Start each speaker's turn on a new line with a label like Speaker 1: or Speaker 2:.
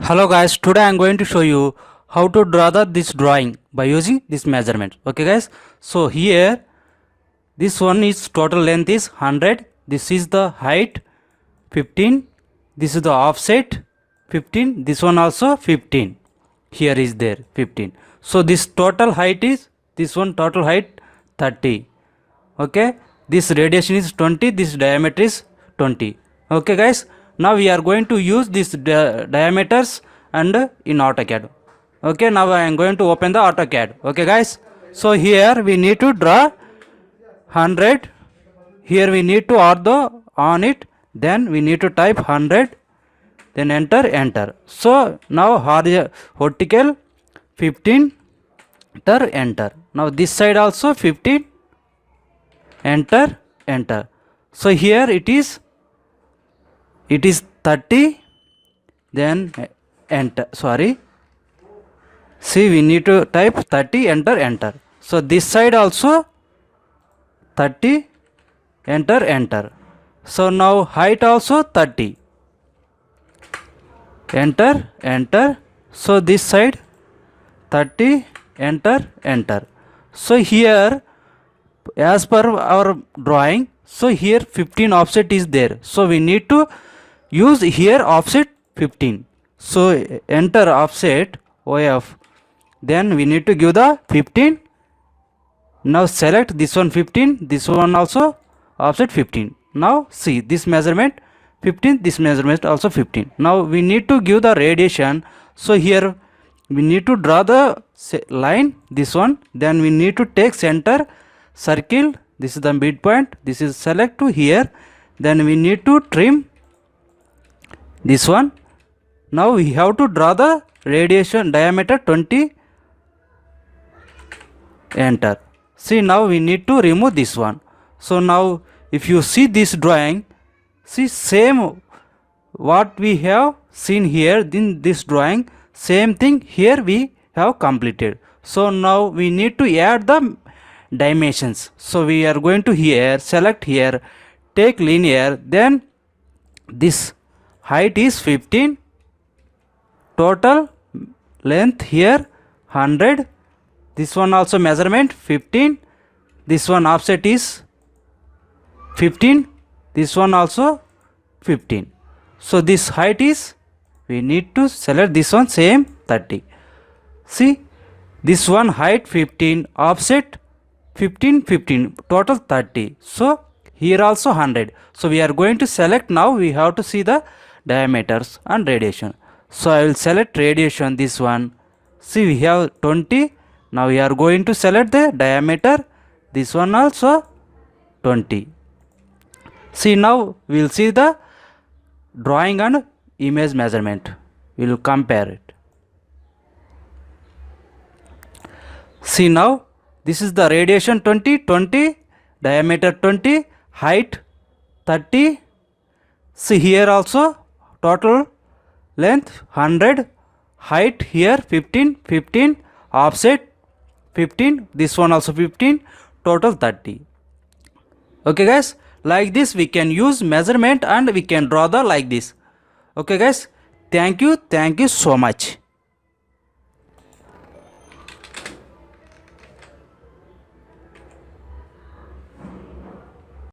Speaker 1: Hello guys, today I am going to show you how to draw this drawing by using this measurement. Okay guys, so here this one is total length is 100, this is the height 15, this is the offset 15, this one also 15, here is there 15. So this total height is, this one total height 30. Okay, this radiation is 20, this diameter is 20. Okay guys, now we are going to use these diameters and in AutoCAD. Okay, now I am going to open the AutoCAD. Okay guys, so here we need to draw 100, here we need to add the on it, then we need to type 100, then enter. So now vertical 15, enter. Now this side also 15, enter. So here it is 30, then enter, sorry, see we need to type 30, enter. So this side also 30, enter. So now height also 30, enter. So this side 30, enter. So here as per our drawing, so here 15 offset is there, so we need to use here offset 15. So enter offset OF, then we need to give the 15. Now select this one 15, this one also offset 15. Now see this measurement 15, this measurement also 15. Now we need to give the radiation, so here we need to draw the line, this one, then we need to take center, circle, this is the midpoint, this is select to here, then we need to trim this one. Now we have to draw the radiation diameter 20, enter. See, now we need to remove this one. So now if you see this drawing, see same what we have seen here in this drawing, same thing here we have completed. So now we need to add the dimensions. So we are going to here, select here, take linear, then this height is 15, total length here 100, this one also measurement 15, this one offset is 15, this one also 15. So this height is, we need to select this one same 30. See, this one height 15, offset 15, total 30. So here also 100. So we are going to select, now we have to see the diameters and radiation. So I will select radiation, this one. See, we have 20. Now we are going to select the diameter, this one also 20. See, now we will see the drawing and image measurement. We will compare it. See, now this is the radiation 20, diameter 20, height 30. See, here also total length 100, height here 15, offset 15, this one also 15, total 30. Okay guys, like this we can use measurement and we can draw the like this. Okay guys, thank you so much.